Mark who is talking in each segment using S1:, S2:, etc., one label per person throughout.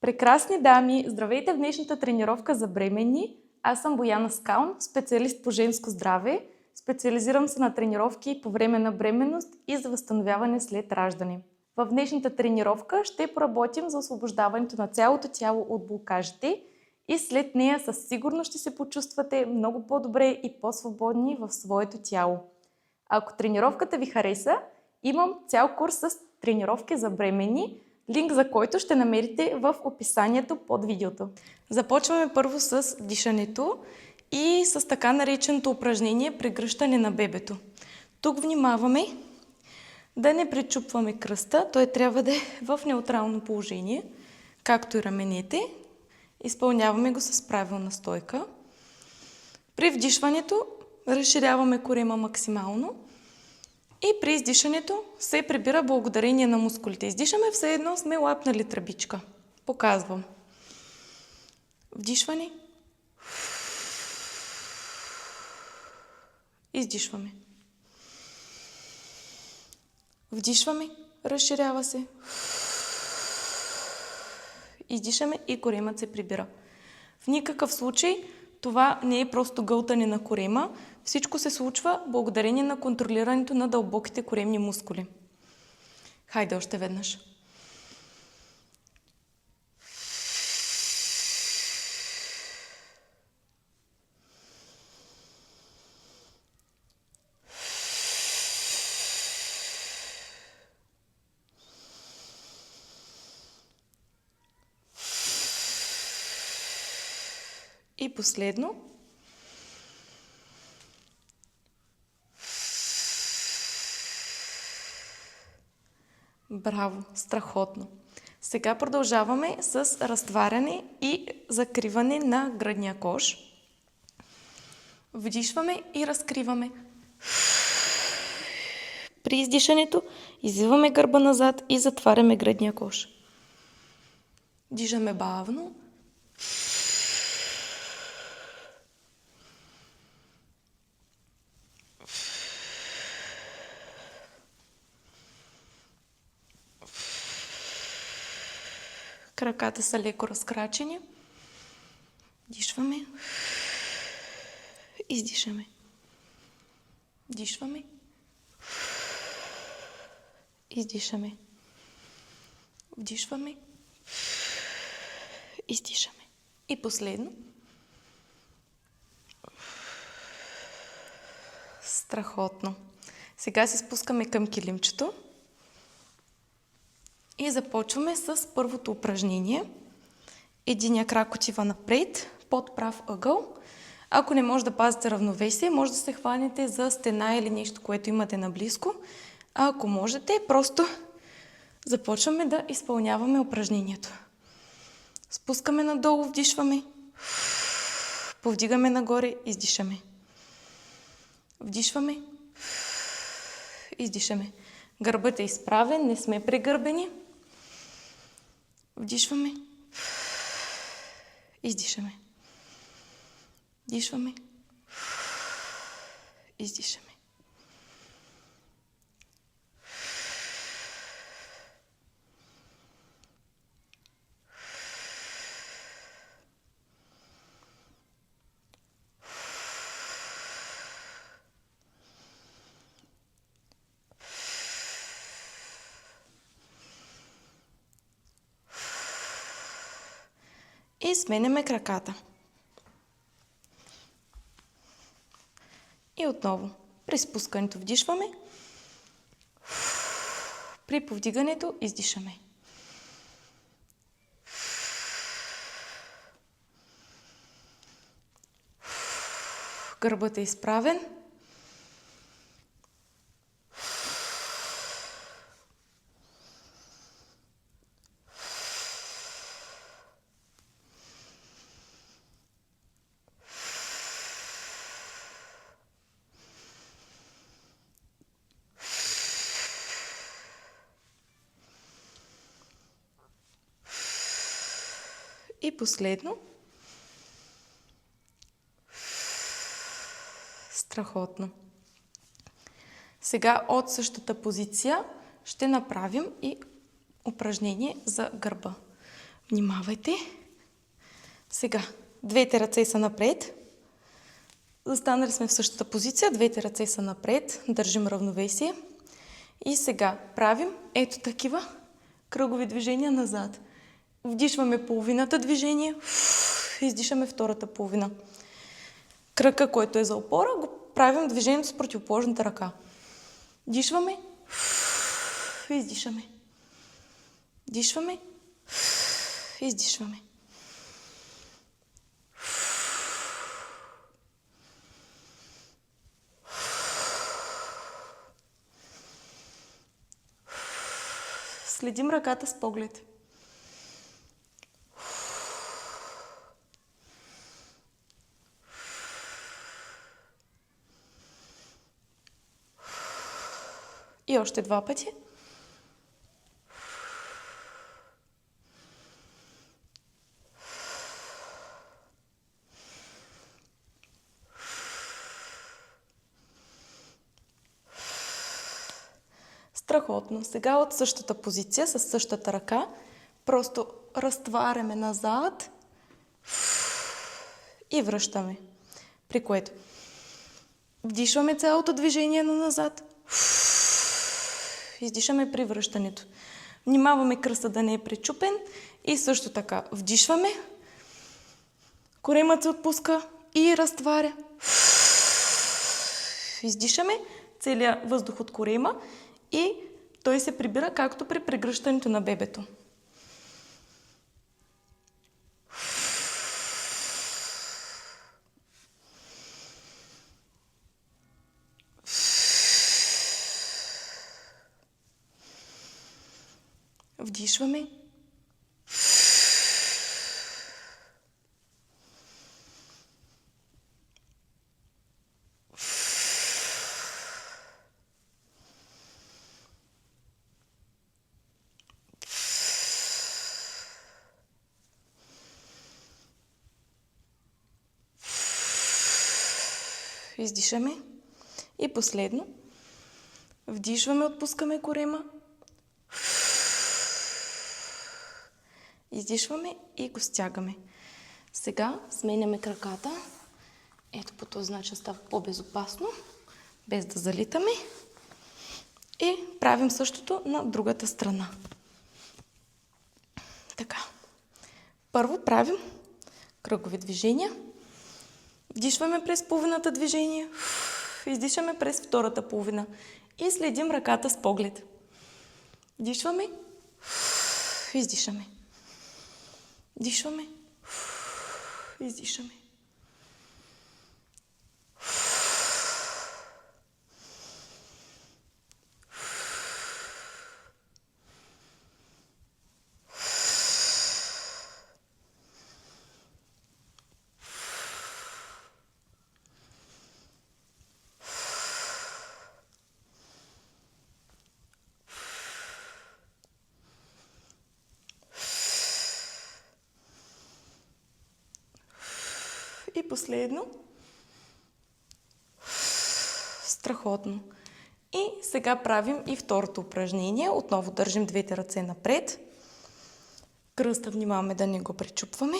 S1: Прекрасни дами, здравейте в днешната тренировка за бременни. Аз съм Бояна Скалн, специалист по женско здраве. Специализирам се на тренировки по време на бременност и за възстановяване след раждане. В днешната тренировка ще поработим за освобождаването на цялото тяло от блокажите и след нея със сигурност ще се почувствате много по-добре и по-свободни в своето тяло. Ако тренировката ви хареса, имам цял курс с тренировки за бременни, линк за който ще намерите в описанието под видеото. Започваме първо с дишането и с така нареченото упражнение прегръщане на бебето. Тук внимаваме да не пречупваме кръста, той трябва да е в неутрално положение, както и раменете. Изпълняваме го с правилна стойка. При вдишването разширяваме корема максимално и при издишането се прибира благодарение на мускулите. Издишаме все едно сме лапнали тръбичка. Показвам. Вдишване. Издишваме. Вдишваме. Разширява се. Издишаме и коремът се прибира. В никакъв случай това не е просто гълтане на корема. Всичко се случва благодарение на контролирането на дълбоките коремни мускули. Хайде още веднъж. И последно. Браво! Страхотно! Сега продължаваме с разтваряне и закриване на гръдния кош. Вдишваме и разкриваме. При издишането извиваме гърба назад и затваряме гръдния кош. Дишаме бавно. Краката са леко разкрачени. Дишваме. Издишаме. Дишваме. Издишаме. Вдишваме. Издишаме. И последно. Страхотно. Сега се спускаме към килимчето. И започваме с първото упражнение. Единия крак отива напред, под прав ъгъл. Ако не може да пазите равновесие, може да се хванете за стена или нещо, което имате наблизко. А ако можете, просто започваме да изпълняваме упражнението. Спускаме надолу, вдишваме. Повдигаме нагоре, издишаме. Вдишваме. Издишаме. Гърбът е изправен, не сме прегърбени. Вдишваме. Издишаме. Дишваме. Издишаме. И сменяме краката. И отново, при спускането вдишваме, при повдигането издишаме. Гърбът е изправен. И последно. Страхотно. Сега от същата позиция ще направим и упражнение за гърба. Внимавайте. Сега, двете ръце са напред. Застанали сме в същата позиция, двете ръце са напред, държим равновесие. И сега правим ето такива кръгови движения назад. Вдишваме половината движение, издишаме втората половина. Кръка, който е за опора, го правим движението с противоположната ръка. Дишваме, издишаме. Дишваме, издишваме. Следим ръката с поглед. И още 2 пъти. Страхотно. Сега от същата позиция, с същата ръка, просто разтваряме назад и връщаме. При което вдишваме цялото движение на назад, издишаме при връщането. Внимаваме кръста да не е пречупен и също така вдишваме, коремът се отпуска и разтваря. Издишаме целият въздух от корема и той се прибира както при прегръщането на бебето. Вдишваме. Издишаме. И последно. Вдишваме, отпускаме корема. Издишваме и го стягаме. Сега сменяме краката. Ето по този начин става по-безопасно, без да залитаме. И правим същото на другата страна. Така. Първо правим кръгови движения. Вдишваме през половината движение. Издишаме през втората половина. И следим ръката с поглед. Вдишваме. Издишаме. Дишваме. Издишаме. И последно. Страхотно. И сега правим и второто упражнение. Отново държим двете ръце напред. Кръста внимаваме да не го пречупваме.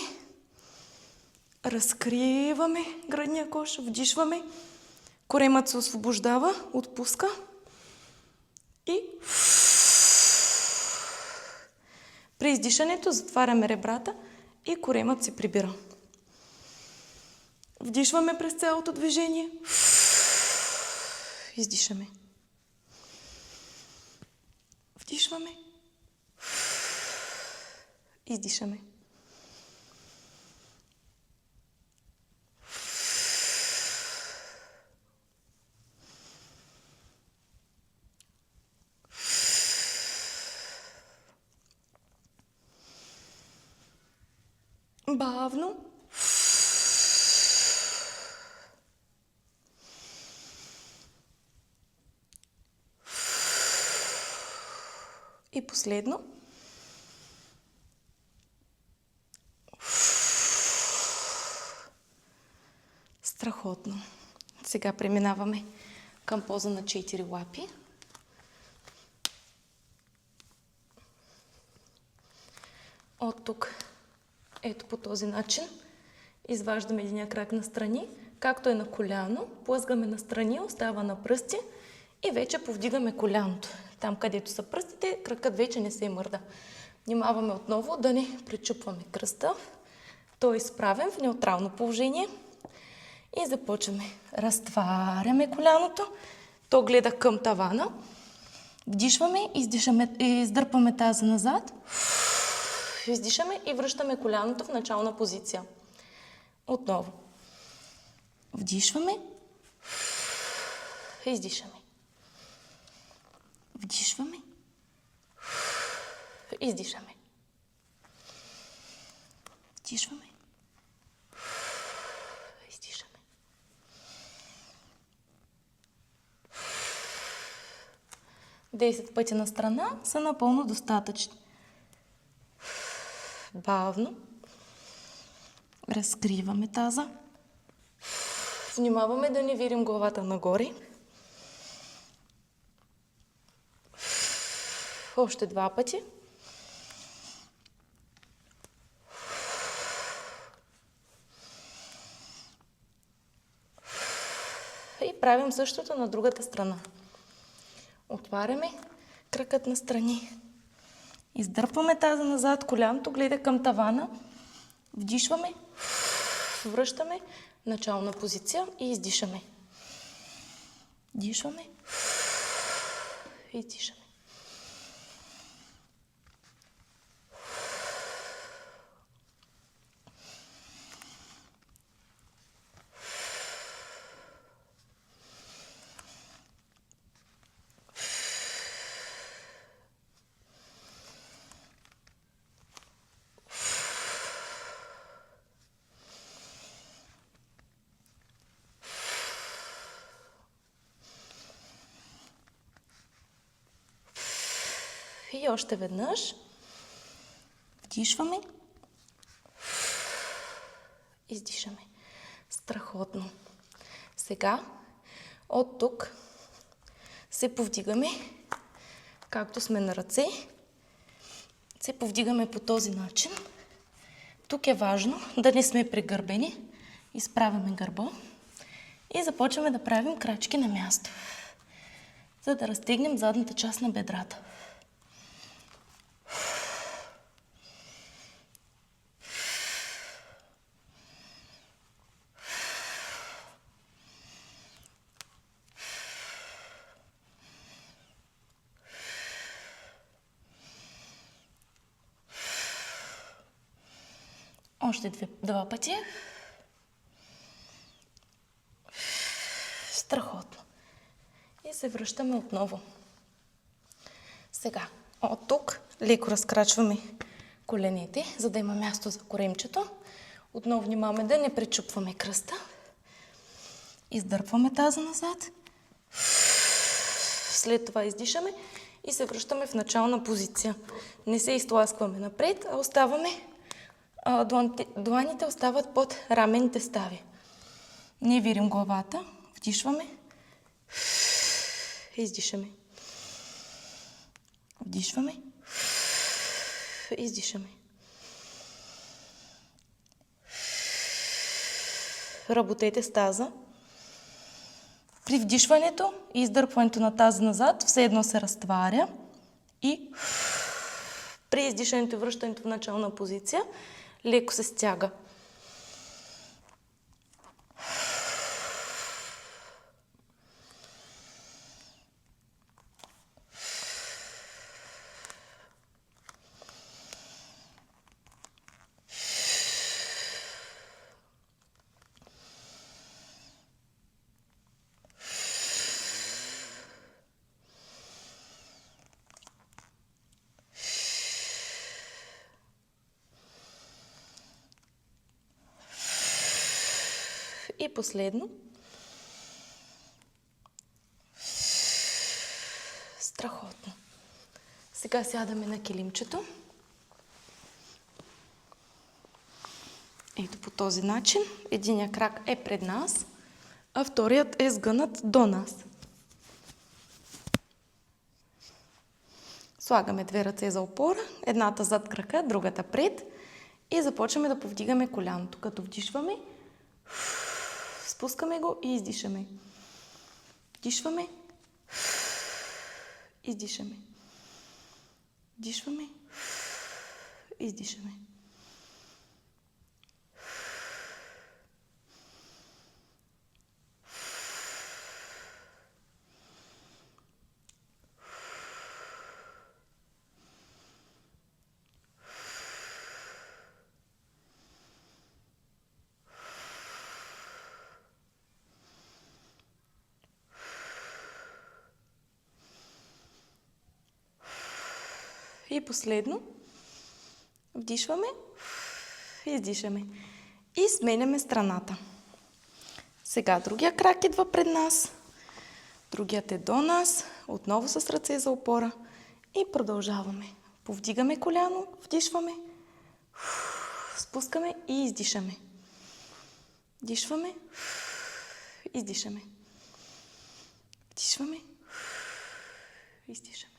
S1: Разкриваме гръдния кош, вдишваме. Коремът се освобождава, отпуска. И при издишането затваряме ребрата и коремът се прибира. Вдишваме през цялото движение. Издишаме. Вдишваме. Издишаме. Бавно. И последно. Страхотно. Сега преминаваме към поза на 4 лапи. От тук, ето по този начин, изваждаме единия крак настрани, както е на коляно, плъзгаме настрани, остава на пръсти и вече повдигаме коляното. Там, където са пръстите, кракът вече не се мърда. Внимаваме отново да не пречупваме кръста. Той е изправен в неутрално положение и започваме. Разтваряме коляното, то гледа към тавана. Вдишваме, издърпваме таза назад, издишаме и връщаме коляното в начална позиция. Отново. Вдишваме, издишаме. Вдишваме, издишаме. Вдишваме, издишаме. 10 пъти на страна са напълно достатъчни. Бавно. Разкриваме таза. Внимаваме да не вирим главата нагоре. Още 2 пъти. И правим същото на другата страна. Отваряме кракът настрани. Издърпваме таза назад, коляното гледа към тавана. Вдишваме, връщаме начална позиция и издишаме. Дишваме, издишаме. И още веднъж. Вдишваме. Издишаме. Страхотно. Сега от тук се повдигаме, както сме на ръце. Се повдигаме по този начин. Тук е важно да не сме прегърбени. Изправяме гърба и започваме да правим крачки на място, за да разтегнем задната част на бедрата. Още 2 пъти. Страхотно. И се връщаме отново. Сега, от тук леко разкрачваме коленете, за да има място за коремчето. Отново внимаваме да не пречупваме кръста. Издърпваме таза назад. След това издишаме и се връщаме в начална позиция. Не се изтласкваме напред, а оставаме. Дланите остават под раменните стави. Не вирим главата. Вдишваме. Издишаме. Вдишваме. Издишаме. Работете с таза. При вдишването и издърпването на таза назад все едно се разтваря и при издишането и връщането в начална позиция леко се стяга. И последно. Страхотно. Сега сядаме на килимчето. Ето по този начин. Единият крак е пред нас, а вторият е сгънат до нас. Слагаме 2 ръце за опора, едната зад крака, другата пред. И започваме да повдигаме коляното. Като вдишваме, спускаме го и издишаме. Вдишваме, издишаме. Вдишваме, издишаме. И последно, вдишваме, издишаме и сменяме страната. Сега другия крак идва пред нас, другият е до нас, отново с ръце за опора и продължаваме. Повдигаме коляно, вдишваме, спускаме и издишаме. Вдишваме, издишаме. Вдишваме, издишаме.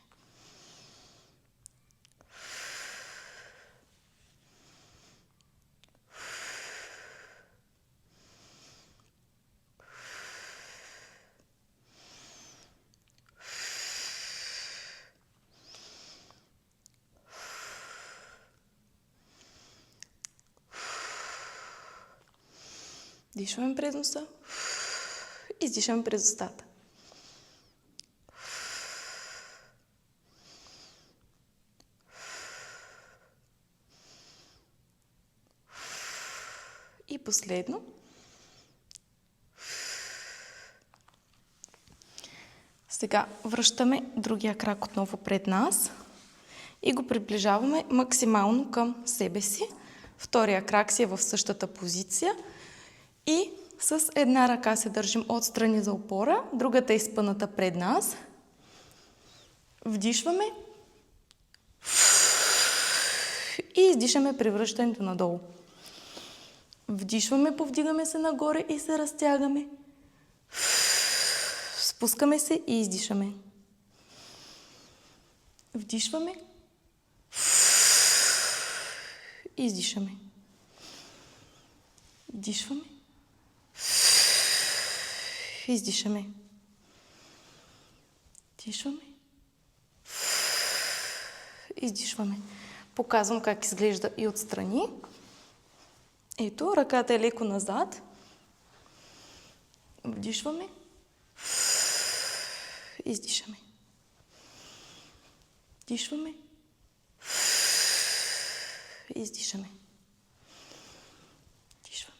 S1: Дишваме през носа, издишаме през устата. И последно. Сега връщаме другия крак отново пред нас и го приближаваме максимално към себе си. Втория крак си е в същата позиция и с една ръка се държим отстрани за опора, другата е изпъната пред нас. Вдишваме и издишаме при връщането надолу. Вдишваме, повдигаме се нагоре и се разтягаме. Спускаме се и издишаме. Вдишваме. Издишаме. Вдишваме. Издишаме. Вдишваме. Издишваме. Показвам как изглежда и отстрани. Ето, ръката е леко назад. Вдишваме. Издишаме. Вдишваме. Издишаме. Вдишваме.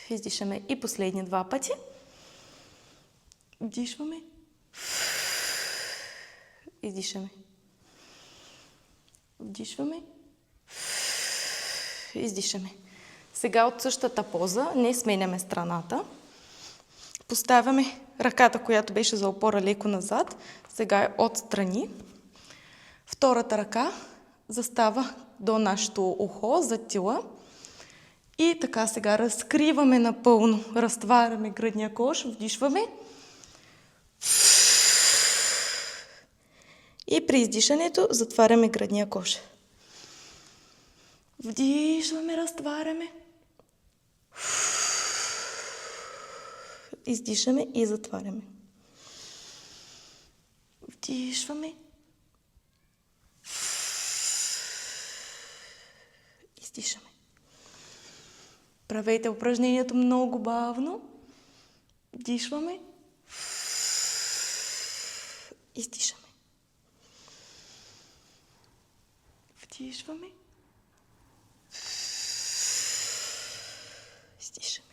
S1: Издишаме. И последни два пъти. Вдишваме. Издишаме. Вдишваме. Издишаме. Сега от същата поза не сменяме страната. Поставяме ръката, която беше за опора, леко назад. Сега е отстрани. Втората ръка застава до нашето ухо, за тила. И така сега разкриваме напълно. Разтваряме гръдния кош. Вдишваме. И при издишането затваряме гръдния кош. Вдишваме, разтваряме. Издишаме и затваряме. Вдишваме. Издишаме. Правете упражнението много бавно. Вдишваме. Издишаме. Вдишваме. Издишаме.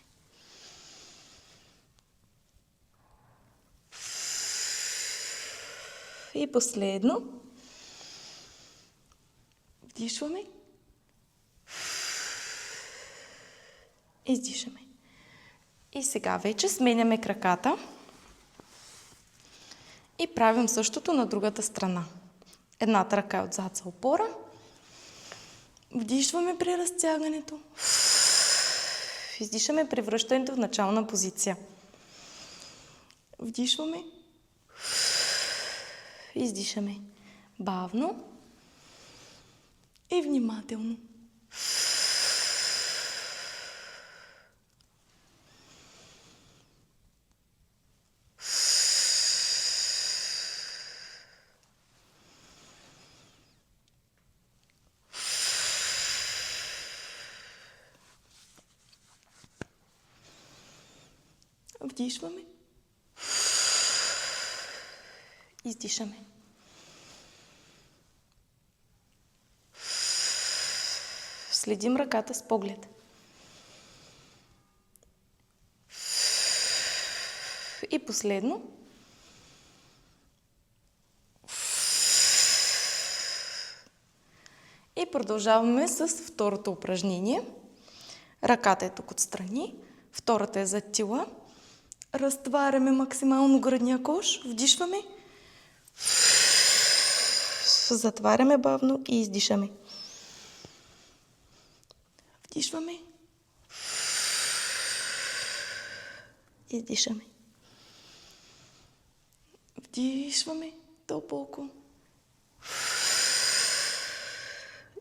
S1: И последно. Вдишваме. Издишаме. И сега вече сменяме краката. И правим същото на другата страна. Едната ръка е отзад за опора. Вдишваме при разтягането. Издишаме при връщането в начална позиция. Вдишваме. Издишаме. Бавно. И внимателно. Вдишваме. Издишаме. Следим ръката с поглед. И последно. И продължаваме с второто упражнение. Ръката е тук отстрани. Втората е зад тила. Разтваряме максимално гръдния кош. Вдишваме. Затваряме бавно и издишаме. Вдишваме. Издишаме. Вдишваме дълбоко.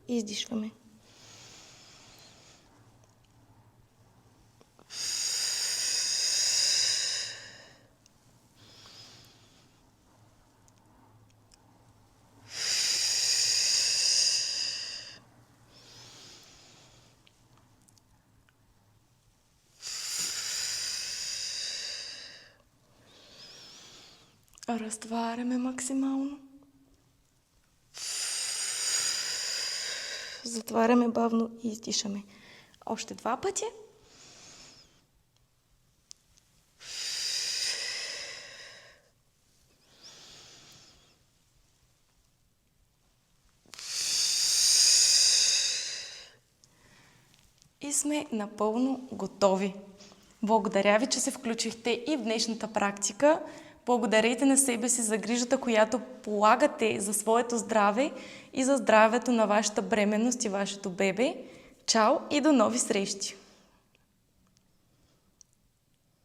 S1: Издишваме. Разтваряме максимално. Затваряме бавно и издишаме. Още 2 пъти. И сме напълно готови. Благодаря ви, че се включихте и в днешната практика. Благодарете на себе си за грижата, която полагате за своето здраве и за здравето на вашата бременност и вашето бебе. Чао и до нови срещи!